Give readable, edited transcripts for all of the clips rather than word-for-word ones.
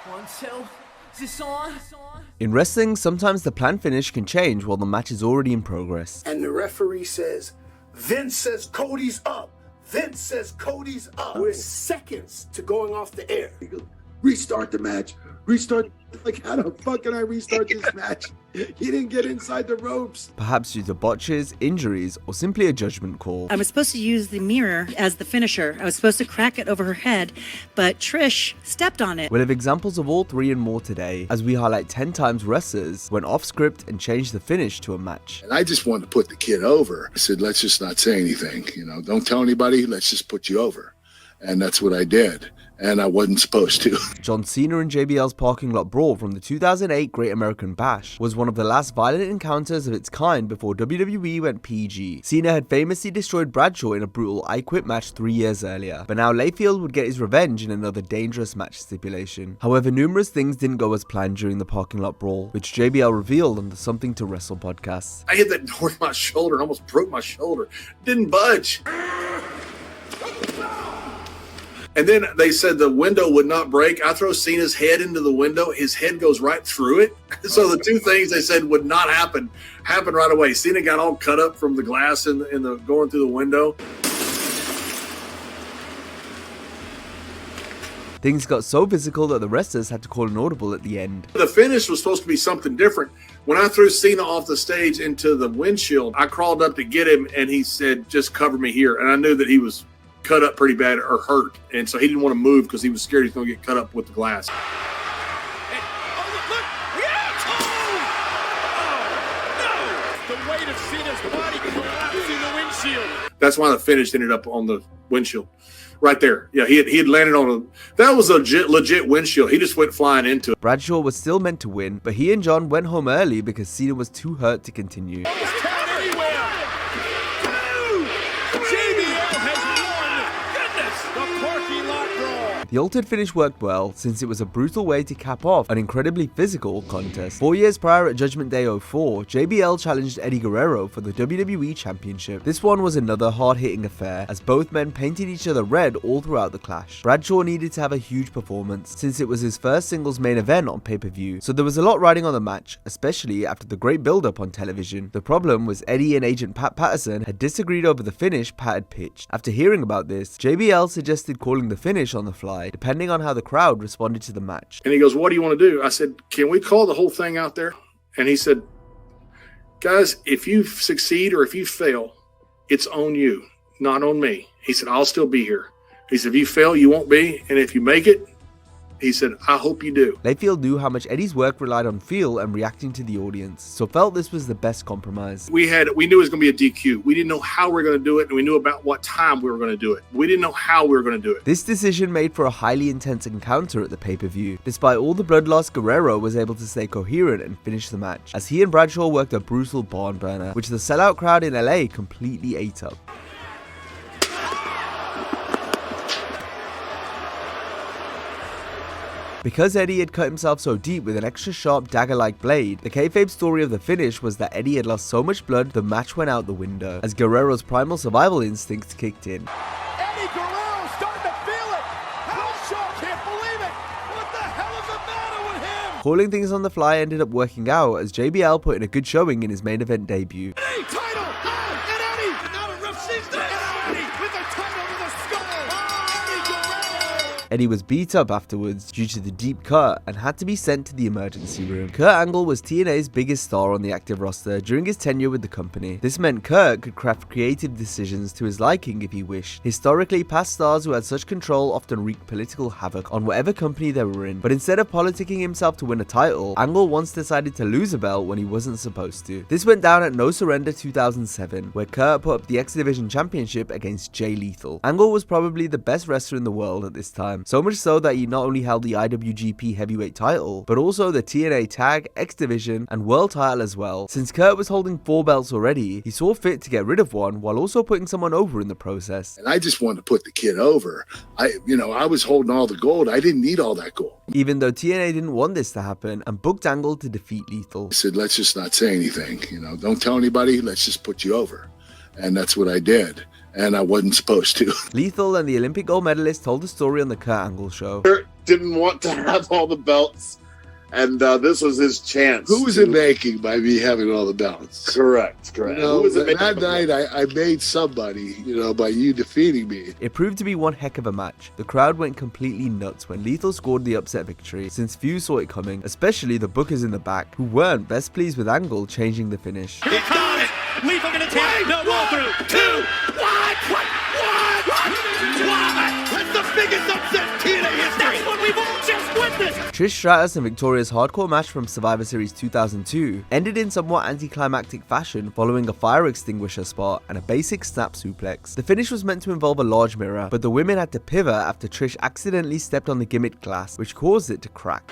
1, 2, is this on? In wrestling, sometimes the planned finish can change while the match is already in progress. And the referee says, Vince says Cody's up. Vince says Cody's up. We're seconds to going off the air. Restart the match. Restart. Like, how the fuck can I restart this match? He didn't get inside the ropes. Perhaps due to botches, injuries, or simply a judgment call. I was supposed to use the mirror as the finisher. I was supposed to crack it over her head, but Trish stepped on it. We'll have examples of all three and more today, as we highlight 10 times wrestlers went off script and changed the finish to a match. And I just wanted to put the kid over. I said, let's just not say anything. You know, don't tell anybody. Let's just put you over. And that's what I did. And I wasn't supposed to. John Cena and JBL's parking lot brawl from the 2008 Great American Bash was one of the last violent encounters of its kind before WWE went PG. Cena had famously destroyed Bradshaw in a brutal I Quit match 3 years earlier, but now Layfield would get his revenge in another dangerous match stipulation. However, numerous things didn't go as planned during the parking lot brawl, which JBL revealed on the Something to Wrestle podcast. I hit that door with my shoulder and almost broke my shoulder. Didn't budge. And then they said the window would not break. I throw Cena's head into the window. His head goes right through it. So the two things they said would not happen happened right away. Cena got all cut up from the glass in the going through the window. Things got so physical that the wrestlers had to call an audible at the end. The finish was supposed to be something different. When I threw Cena off the stage into the windshield, I crawled up to get him, and he said, just cover me here. And I knew that he was cut up pretty bad or hurt, and so he didn't want to move because he was scared he's going to get cut up with the glass. The weight of Cena's body collapsing the windshield. That's why the finish ended up on the windshield, right there. Yeah, he had landed on a. That was a legit windshield. He just went flying into it. Bradshaw was still meant to win, but he and John went home early because Cena was too hurt to continue. The altered finish worked well, since it was a brutal way to cap off an incredibly physical contest. 4 years prior at Judgment Day 04, JBL challenged Eddie Guerrero for the WWE Championship. This one was another hard-hitting affair, as both men painted each other red all throughout the clash. Bradshaw needed to have a huge performance, since it was his first singles main event on pay-per-view, so there was a lot riding on the match, especially after the great build-up on television. The problem was Eddie and agent Pat Patterson had disagreed over the finish Pat had pitched. After hearing about this, JBL suggested calling the finish on the fly, depending on how the crowd responded to the match. And he goes, what do you want to do? I said, can we call the whole thing out there? And he said, guys, if you succeed or if you fail, it's on you, not on me. He said, I'll still be here. He said, if you fail, you won't be. And if you make it, he said, I hope you do. Layfield knew how much Eddie's work relied on feel and reacting to the audience, so felt this was the best compromise. We knew it was going to be a DQ. We didn't know how we were going to do it, and we knew about what time we were going to do it. We didn't know how we were going to do it. This decision made for a highly intense encounter at the pay-per-view. Despite all the blood loss, Guerrero was able to stay coherent and finish the match, as he and Bradshaw worked a brutal barn burner, which the sellout crowd in LA completely ate up. Because Eddie had cut himself so deep with an extra sharp dagger-like blade, the kayfabe story of the finish was that Eddie had lost so much blood the match went out the window, as Guerrero's primal survival instincts kicked in. Eddie Guerrero starting to feel it. Bradshaw can't believe it. What the hell is the matter with him? Calling things on the fly ended up working out, as JBL put in a good showing in his main event debut. Eddie, title! Oh, and Eddie! Now the ref sees this. Eddie with the title to the skull. Eddie Guerrero! Eddie was beat up afterwards due to the deep cut and had to be sent to the emergency room. Kurt Angle was TNA's biggest star on the active roster during his tenure with the company. This meant Kurt could craft creative decisions to his liking if he wished. Historically, past stars who had such control often wreaked political havoc on whatever company they were in, but instead of politicking himself to win a title, Angle once decided to lose a belt when he wasn't supposed to. This went down at No Surrender 2007, where Kurt put up the X Division Championship against Jay Lethal. Angle was probably the best wrestler in the world at this time, so much so that he not only held the IWGP Heavyweight title, but also the TNA Tag, X Division, and World title as well. Since Kurt was holding 4 belts already, he saw fit to get rid of one while also putting someone over in the process. And I just wanted to put the kid over. I was holding all the gold. I didn't need all that gold. Even though TNA didn't want this to happen and booked Angle to defeat Lethal. I said, let's just not say anything. Don't tell anybody. Let's just put you over. And that's what I did. And I wasn't supposed to. Lethal and the Olympic gold medalist told the story on the Kurt Angle show. didn't want to have all the belts, and this was his chance. Who was it making by me having all the belts? Correct. You know, that night I made somebody, you know, by you defeating me. It proved to be one heck of a match. The crowd went completely nuts when Lethal scored the upset victory, since few saw it coming, especially the bookers in the back, who weren't best pleased with Angle changing the finish. He got it. Lethal gonna take. No, roll through. 2. What? That's the biggest upset TNA history. That's what we've all just witnessed. Trish Stratus and Victoria's hardcore match from Survivor Series 2002 ended in somewhat anticlimactic fashion following a fire extinguisher spot and a basic snap suplex. The finish was meant to involve a large mirror, but the women had to pivot after Trish accidentally stepped on the gimmick glass, which caused it to crack.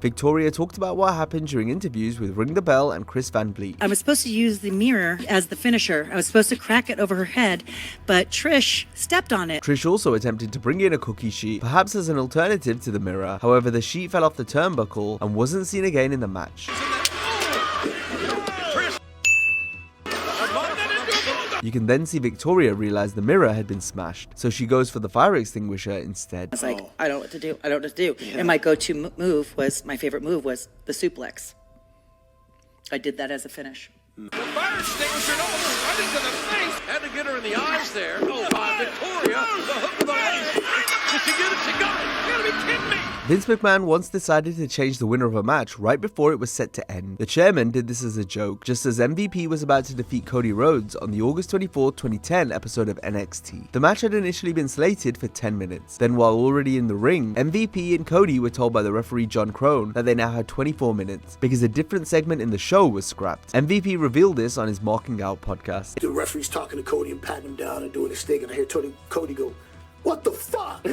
Victoria talked about what happened during interviews with Ring the Bell and Chris Van Vliet. I was supposed to use the mirror as the finisher. I was supposed to crack it over her head, but Trish stepped on it. Trish also attempted to bring in a cookie sheet, perhaps as an alternative to the mirror. However, the sheet fell off the turnbuckle and wasn't seen again in the match. You can then see Victoria realize the mirror had been smashed, so she goes for the fire extinguisher instead. I was like, I don't know what to do. I don't know what to do. Yeah. And my go-to move was, my favorite move was the suplex. I did that as a finish. The fire extinguisher right into the face. Had to get her in the eyes there. Oh, Victoria, the hook of the leg. Did she get it? She got it. You gotta be kidding me. Vince McMahon once decided to change the winner of a match right before it was set to end. The chairman did this as a joke, just as MVP was about to defeat Cody Rhodes on the August 24, 2010 episode of NXT. The match had initially been slated for 10 minutes. Then while already in the ring, MVP and Cody were told by the referee John Crone that they now had 24 minutes, because a different segment in the show was scrapped. MVP revealed this on his Marking Out podcast. The referee's talking to Cody and patting him down and doing his thing, and I hear Cody go, "What the fuck?"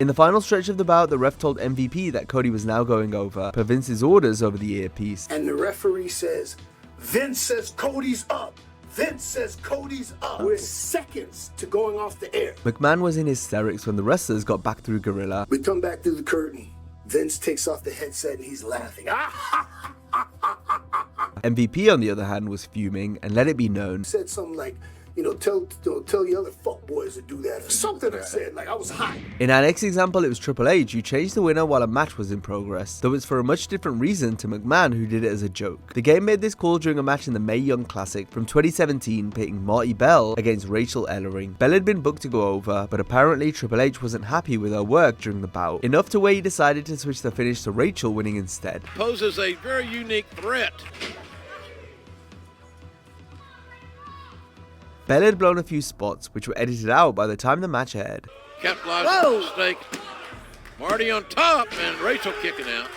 In the final stretch of the bout, the ref told MVP that Cody was now going over, per Vince's orders over the earpiece. And the referee says, "Vince says Cody's up. Vince says Cody's up." We're seconds to going off the air. McMahon was in hysterics when the wrestlers got back through Gorilla. We come back through the curtain. Vince takes off the headset and he's laughing. MVP, on the other hand, was fuming and let it be known. Said something like, you know, tell the other fuck boys to do that, or something. I said, like, I was hot. In our next example, it was Triple H who changed the winner while a match was in progress, though it's for a much different reason to McMahon, who did it as a joke. The game made this call during a match in the Mae Young Classic from 2017, pitting Marty Belle against Rachel Ellering. Belle had been booked to go over, but apparently Triple H wasn't happy with her work during the bout, enough to where he decided to switch the finish to Rachel winning instead. Poses a very unique threat. Belle had blown a few spots, which were edited out by the time the match aired. Capitalized on the mistake. Marty on top and Rachel kicking out.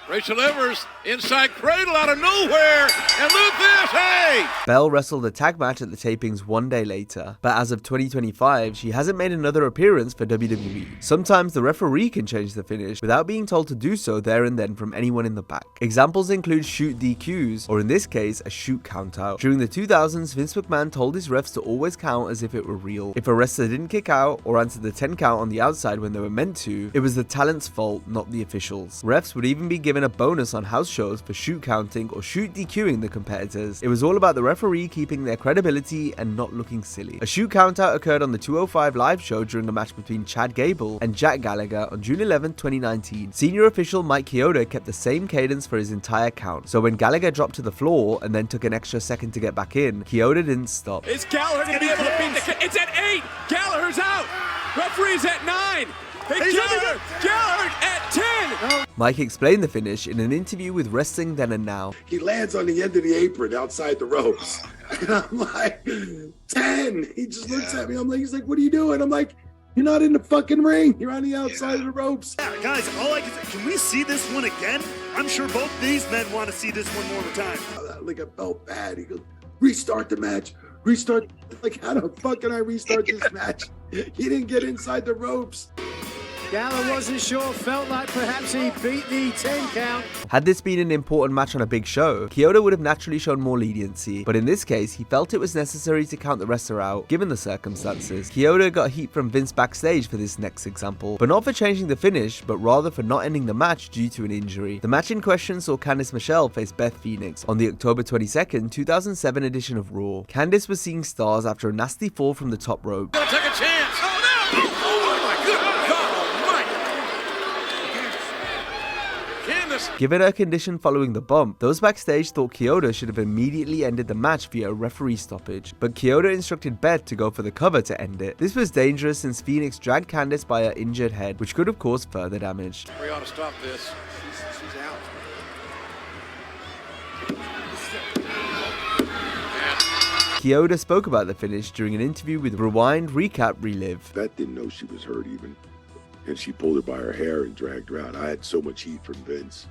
Rachel Evers inside cradle out of nowhere, and look this, hey! Belle wrestled a tag match at the tapings one day later, but as of 2025, she hasn't made another appearance for WWE. Sometimes the referee can change the finish without being told to do so there and then from anyone in the back. Examples include shoot DQs, or in this case, a shoot countout. During the 2000s, Vince McMahon told his refs to always count as if it were real. If a wrestler didn't kick out or answer the 10 count on the outside when they were meant to, it was the talent's fault, not the officials. Refs would even be given a bonus on house shows for shoot counting or shoot DQing the competitors. It was all about the referee keeping their credibility and not looking silly. A shoot countout occurred on the 205 live show during a match between Chad Gable and Jack Gallagher on June 11, 2019. Senior official Mike Chioda kept the same cadence for his entire count, so when Gallagher dropped to the floor and then took an extra second to get back in, Chioda didn't stop. Is Gallagher going to be able to beat the kid? It's at 8! Gallagher's out! Referee's at 9! Gallagher at 10! Mike explained the finish in an interview with Wrestling Then and Now. He lands on the end of the apron outside the ropes. And I'm like, 10! He just looks at me. I'm like, he's like, what are you doing? I'm like, you're not in the fucking ring. You're on the outside of the ropes. Yeah, guys, all I can say, can we see this one again? I'm sure both these men want to see this one more time. Like, I felt bad. He goes, restart the match. Restart. Like, how the fuck can I restart this match? He didn't get inside the ropes. Gallagher wasn't sure, felt like perhaps he beat the 10 count. Had this been an important match on a big show, Kyoto would have naturally shown more leniency, but in this case, he felt it was necessary to count the wrestler out, given the circumstances. Kyoto got heat from Vince backstage for this next example, but not for changing the finish, but rather for not ending the match due to an injury. The match in question saw Candice Michelle face Beth Phoenix on the October 22nd, 2007 edition of Raw. Candice was seeing stars after a nasty fall from the top rope. Gonna take a chance. Oh no! Oh my good God Almighty! Candice. Given her condition following the bump, those backstage thought Kyoto should have immediately ended the match via a referee stoppage, but Kyoto instructed Beth to go for the cover to end it. This was dangerous since Phoenix dragged Candice by her injured head, which could have caused further damage. We ought to stop this. She's out. Kyoto spoke about the finish during an interview with Rewind, Recap, Relive. Beth didn't know she was hurt even, and she pulled her by her hair and dragged her out. I had so much heat from Vince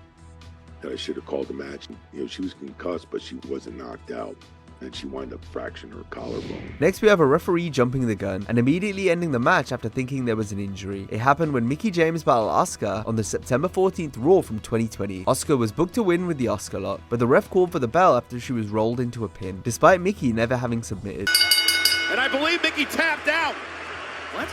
that I should have called the match. You know, she was concussed, but she wasn't knocked out, and she wound up fracturing her collarbone. Next, we have a referee jumping the gun and immediately ending the match after thinking there was an injury. It happened when Mickie James battled Asuka on the September 14th Raw from 2020. Asuka was booked to win with the Asuka lock, but the ref called for the bell after she was rolled into a pin, despite Mickie never having submitted. And I believe Mickie tapped out. What?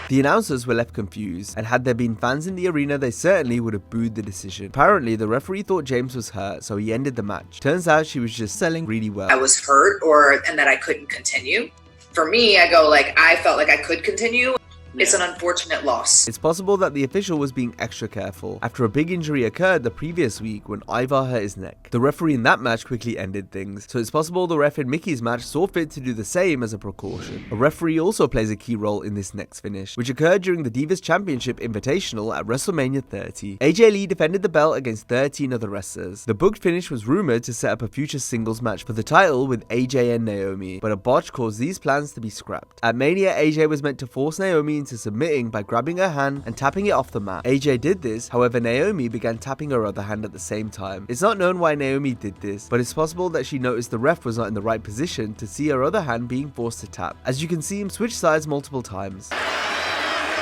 The announcers were left confused, and had there been fans in the arena, they certainly would have booed the decision. Apparently, the referee thought James was hurt, so he ended the match. Turns out she was just selling really well. I was hurt and that I couldn't continue. For me, I go like, I felt like I could continue. It's an unfortunate loss. It's possible that the official was being extra careful after a big injury occurred the previous week when Ivar hurt his neck. The referee in that match quickly ended things, so it's possible the ref in Mickie's match saw fit to do the same as a precaution. A referee also plays a key role in this next finish, which occurred during the Divas Championship Invitational at WrestleMania 30. AJ Lee defended the belt against 13 other wrestlers. The booked finish was rumored to set up a future singles match for the title with AJ and Naomi, but a botch caused these plans to be scrapped. At Mania, AJ was meant to force Naomi into submitting by grabbing her hand and tapping it off the mat. AJ did this, however Naomi began tapping her other hand at the same time. It's not known why Naomi did this, but it's possible that she noticed the ref was not in the right position to see her other hand being forced to tap, as you can see him switch sides multiple times. They're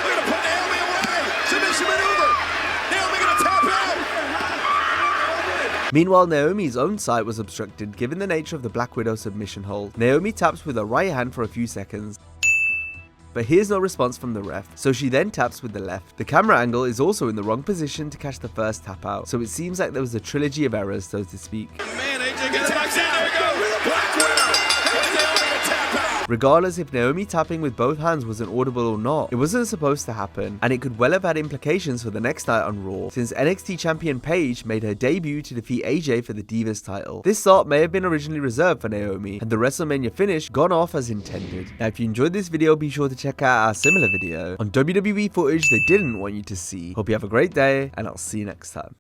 gonna put Naomi away. Submission maneuver. Naomi gonna tap out. Meanwhile, Naomi's own side was obstructed given the nature of the Black Widow submission hold. Naomi taps with her right hand for a few seconds, but here's no response from the ref, so she then taps with the left. The camera angle is also in the wrong position to catch the first tap out, so it seems like there was a trilogy of errors, so to speak. Man, AJ gets back in. There we go. Black Widow. Naomi gonna tap out. Regardless if Naomi tapping with both hands was an audible or not, it wasn't supposed to happen, and it could well have had implications for the next night on Raw, since NXT champion Paige made her debut to defeat AJ for the Divas title. This thought may have been originally reserved for Naomi, and the WrestleMania finish gone off as intended. Now if you enjoyed this video, be sure to check out our similar video on WWE footage they didn't want you to see. Hope you have a great day, and I'll see you next time.